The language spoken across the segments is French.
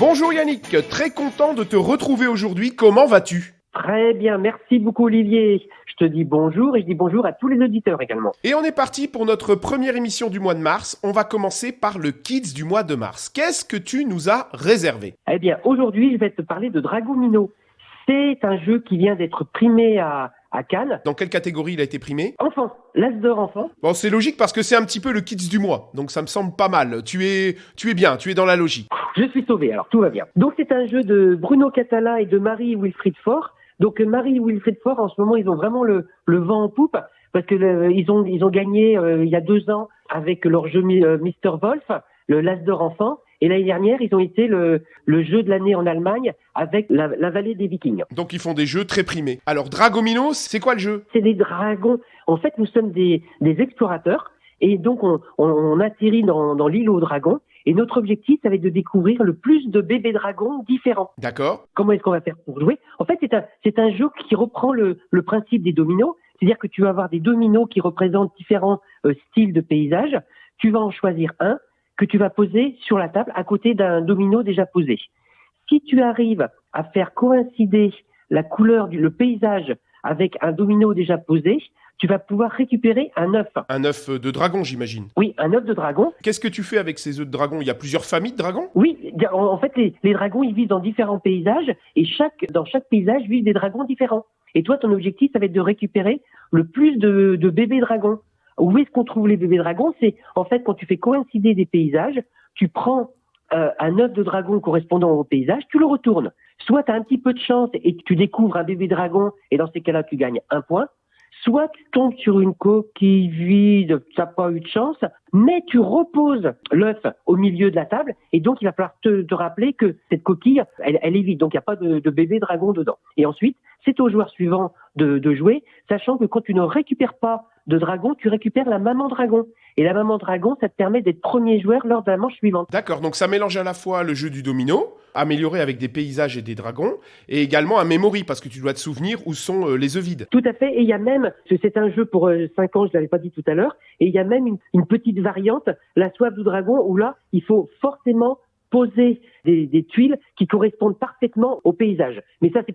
Bonjour Yannick, très content de te retrouver aujourd'hui. Comment vas-tu ? Très bien, merci beaucoup Olivier. Je te dis bonjour et je dis bonjour à tous les auditeurs également. Et on est parti pour notre première émission du mois de mars. On va commencer par le Kids du mois de mars. Qu'est-ce que tu nous as réservé ? Eh bien, aujourd'hui, je vais te parler de Dragomino. C'est un jeu qui vient d'être primé à Cannes. Dans quelle catégorie il a été primé ? Enfant, l'As d'or enfant. Bon, c'est logique parce que c'est un petit peu le Kids du mois. Donc ça me semble pas mal. Tu es bien, tu es dans la logique. Je suis sauvé, alors tout va bien. Donc c'est un jeu de Bruno Catala et de Marie-Wilfried Faure. Donc Marie-Wilfried Faure, en ce moment, ils ont vraiment le vent en poupe parce que ils ont gagné il y a 2 ans avec leur jeu Mr. Wolf, le l'As d'or enfant. Et l'année dernière, ils ont été le jeu de l'année en Allemagne avec la vallée des Vikings. Donc ils font des jeux très primés. Alors Dragomino, c'est quoi le jeu ? C'est des dragons. En fait, nous sommes des explorateurs et donc on atterrit dans l'île aux dragons. Et notre objectif, ça va être de découvrir le plus de bébés dragons différents. D'accord. Comment est-ce qu'on va faire pour jouer ? En fait, c'est un jeu qui reprend le principe des dominos. C'est-à-dire que tu vas avoir des dominos qui représentent différents styles de paysages. Tu vas en choisir un que tu vas poser sur la table à côté d'un domino déjà posé. Si tu arrives à faire coïncider la couleur le paysage avec un domino déjà posé, tu vas pouvoir récupérer un œuf. Un œuf de dragon, j'imagine. Oui, un œuf de dragon. Qu'est-ce que tu fais avec ces œufs de dragon ? Il y a plusieurs familles de dragons ? Oui, en fait, les dragons, ils vivent dans différents paysages et dans chaque paysage vivent des dragons différents. Et toi, ton objectif, ça va être de récupérer le plus de bébés dragons. Où est-ce qu'on trouve les bébés dragons ? C'est en fait quand tu fais coïncider des paysages, tu prends un œuf de dragon correspondant au paysage, tu le retournes. Soit tu as un petit peu de chance et tu découvres un bébé dragon et dans ces cas-là, tu gagnes 1 point. Soit tu tombes sur une coquille vide, tu n'as pas eu de chance, mais tu reposes l'œuf au milieu de la table et donc il va falloir te rappeler que cette coquille, elle est vide, donc il n'y a pas de bébé dragon dedans. Et ensuite, c'est au joueur suivant de jouer, sachant que quand tu ne récupères pas de dragon, tu récupères la maman dragon. Et la maman dragon, ça te permet d'être premier joueur lors de la manche suivante. D'accord, donc ça mélange à la fois le jeu du domino, amélioré avec des paysages et des dragons, et également un memory, parce que tu dois te souvenir où sont les œufs vides. Tout à fait, et il y a même, c'est un jeu pour 5 ans, je ne l'avais pas dit tout à l'heure, et il y a même une petite variante, la soif du dragon, où là, il faut forcément poser des tuiles qui correspondent parfaitement au paysage. Mais ça, c'est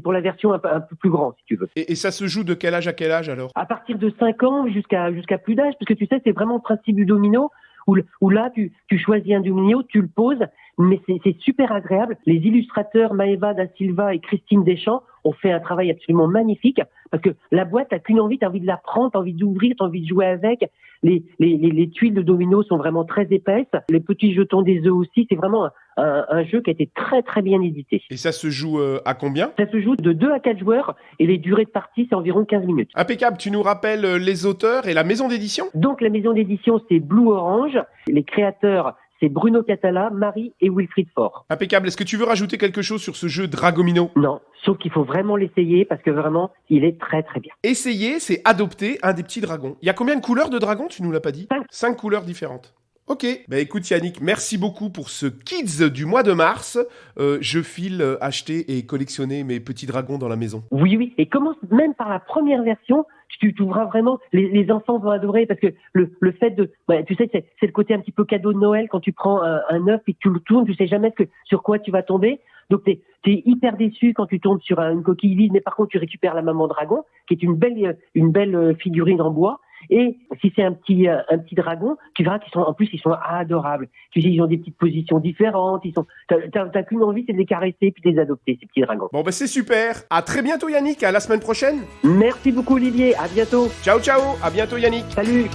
pour la version un peu plus grande, si tu veux. Et ça se joue de quel âge à quel âge alors ? À partir de 5 ans jusqu'à plus d'âge, parce que tu sais, c'est vraiment le principe du domino, où là, tu choisis un domino, tu le poses, mais c'est super agréable. Les illustrateurs Maeva da Silva et Christine Deschamps ont fait un travail absolument magnifique, parce que la boîte, t'as qu'une envie, t'as envie de la prendre, t'as envie d'ouvrir, t'as envie de jouer avec. Les tuiles de domino sont vraiment très épaisses. Les petits jetons des œufs aussi, c'est vraiment un jeu qui a été très très bien édité. Et ça se joue à combien ? Ça se joue de 2 à 4 joueurs et les durées de partie, c'est environ 15 minutes. Impeccable, tu nous rappelles les auteurs et la maison d'édition ? Donc la maison d'édition, c'est Blue Orange. Les créateurs, c'est Bruno Catala, Marie et Wilfried Faure. Impeccable, est-ce que tu veux rajouter quelque chose sur ce jeu Dragomino ? Non, sauf qu'il faut vraiment l'essayer parce que vraiment, il est très très bien. Essayer, c'est adopter un des petits dragons. Il y a combien de couleurs de dragons ? Tu nous l'as pas dit ? 5 couleurs différentes. Ok, bah écoute Yannick, merci beaucoup pour ce Kids du mois de mars. Je file acheter et collectionner mes petits dragons dans la maison. Oui, et commence même par la première version. Tu trouveras vraiment, les enfants vont adorer parce que le fait de, tu sais, c'est le côté un petit peu cadeau de Noël quand tu prends un œuf et que tu le tournes, tu sais jamais sur quoi tu vas tomber. Donc t'es hyper déçu quand tu tombes sur une coquille vide, mais par contre tu récupères la maman dragon, qui est une belle figurine en bois. Et si c'est un petit dragon, tu verras qu'ils sont adorables. Tu sais, ils ont des petites positions différentes. T'as qu'une envie, c'est de les caresser puis de les adopter, ces petits dragons. Bon, bah c'est super. À très bientôt Yannick, à la semaine prochaine. Merci beaucoup Olivier, à bientôt. Ciao, ciao, à bientôt Yannick. Salut.